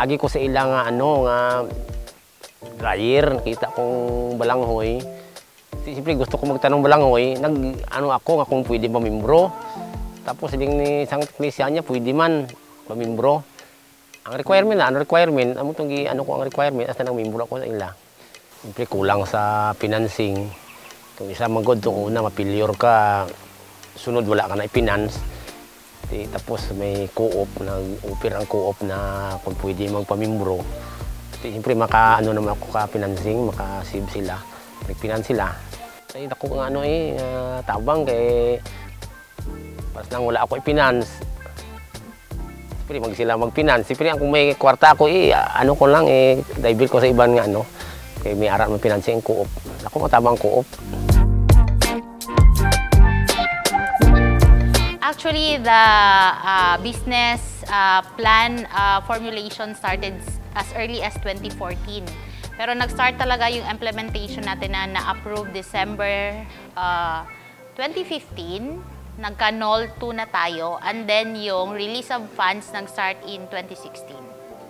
agi ko sa ilang nga ano nga dryer, nakita kong balanghoy. Siyempre gusto ko magtanong balanghoy, ano ako nga kung pwede mamimbro. Tapos din ni isang teknisyan niya, pwede man mamimbro. Ang requirement na, ano tong ano ko ang requirement asa nang mimbro ako sa ila. Siyempre kulang sa financing. Kung isa magod tong una mapilyor ka, sunod wala ka na i-finance. Tapos may co-op, nag-offer ang co-op na kung pwede magpamimbro. Siyempre maka ano naman ako ka financing, maka-save sila, nag-finance sila. Ay ako nga ano tabang kay pas nang wala ako i-finance. Siyempre mag sila mag-finance. Siyempre kung may kwarta ako ano ko lang divert ko sa iban nga ano. Kay may aral mag-financing co-op. Ako matabang co-op. Actually, the business plan formulation started as early as 2014. Pero nag-start talaga yung implementation natin na-approve December 2015. Nagka-NOL 2 na tayo. And then yung release of funds nag-start in 2016.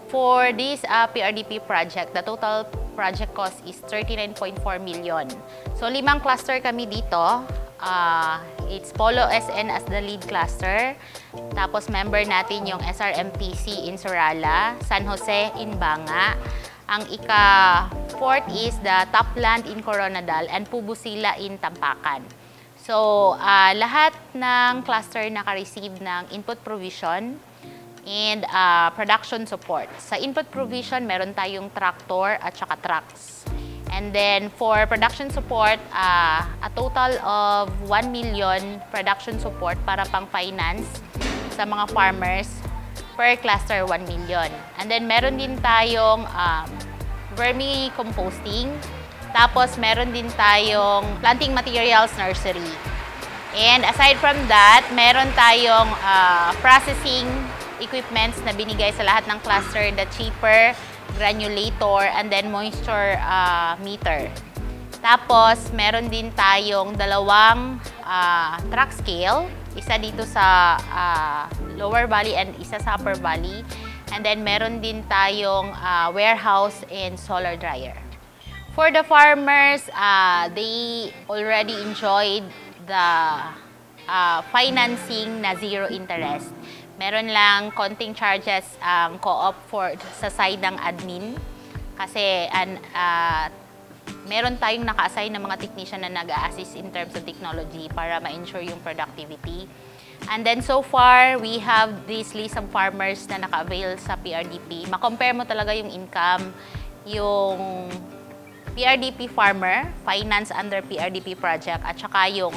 For this PRDP project, the total project cost is 39.4 million. So 5 cluster kami dito. It's Polo SN as the lead cluster. Tapos member natin yung SRMTC in Surala, San Jose in Banga. Ang ika-4th is the Topland in Coronadal and Pubusila in Tampakan. So, lahat ng cluster naka-receive ng input provision and production support. Sa input provision, meron tayong tractor at saka trucks. And then for production support, a total of 1 million production support para pang-finance sa mga farmers. Per cluster, 1 million. And then meron din tayong vermicomposting. Tapos meron din tayong planting materials nursery. And aside from that, meron tayong processing equipments na binigay sa lahat ng cluster, the chipper, granulator, and then moisture meter. Tapos, meron din tayong 2 truck scale. Isa dito sa lower valley and isa sa upper valley. And then, meron din tayong warehouse and solar dryer. For the farmers, they already enjoyed the financing na zero interest. Meron lang konting charges ang co-op sa side ng admin kasi meron tayong naka-assign na mga technician na nag-a-assist in terms of technology para ma-ensure yung productivity. And then so far, we have this list of farmers na naka-avail sa PRDP. Ma-compare mo talaga yung income, yung PRDP farmer, finance under PRDP project, at saka yung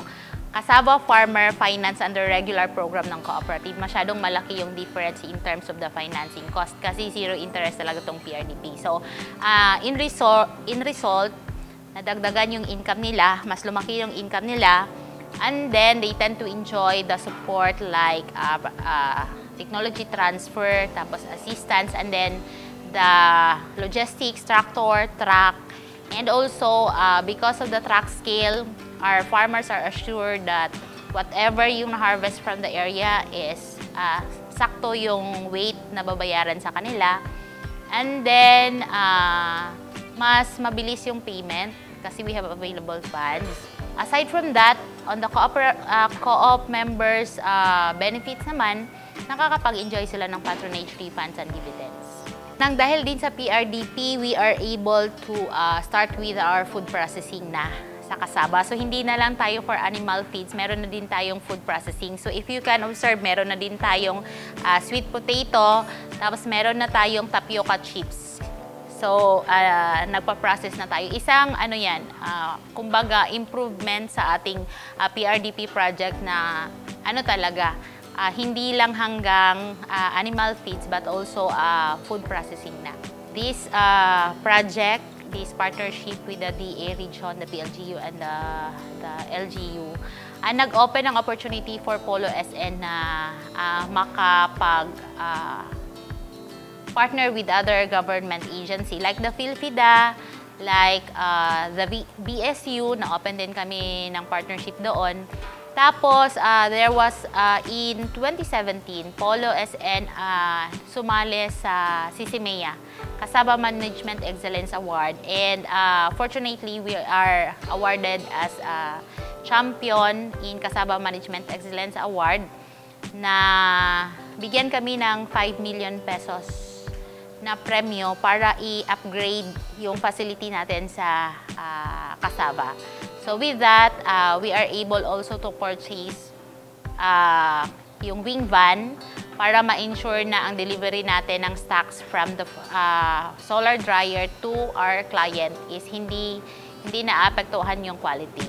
kasaba farmer finance under regular program ng cooperative. Masyadong malaki yung difference in terms of the financing cost kasi zero interest talaga itong PRDP. So, in result, nadagdagan yung income nila, mas lumaki yung income nila, and then they tend to enjoy the support like technology transfer, tapos assistance, and then the logistics, tractor, truck, and also because of the truck scale, our farmers are assured that whatever yung harvest from the area is sakto yung weight na babayaran sa kanila. And then, mas mabilis yung payment kasi we have available funds. Aside from that, on the co-op members' benefits naman, nakakapag-enjoy sila ng patronage refunds and dividends. Dahil din sa PRDP, we are able to start with our food processing na sa kasaba. So, hindi na lang tayo for animal feeds, meron na din tayong food processing. So, if you can observe, meron na din tayong sweet potato, tapos meron na tayong tapioca chips. So, nagpa-process na tayo. Isang, kumbaga, improvement sa ating PRDP project na, talaga, hindi lang hanggang animal feeds, but also food processing na. This project, this partnership with the DA region, the PLGU, and the LGU, nag-open ng opportunity for Polo SN na partner with other government agency like the PhilFida, like the BSU, na-open din kami ng partnership doon. Tapos, there was, in 2017, Polo SN sumali sa CCMEA, Kasaba Management Excellence Award. And fortunately, we are awarded as a champion in Kasaba Management Excellence Award na bigyan kami ng 5 million pesos na premyo para i-upgrade yung facility natin sa Kasaba. So with that, we are able also to purchase yung wing van para ma-ensure na ang delivery natin ng stocks from the solar dryer to our client is hindi naapektuhan yung quality.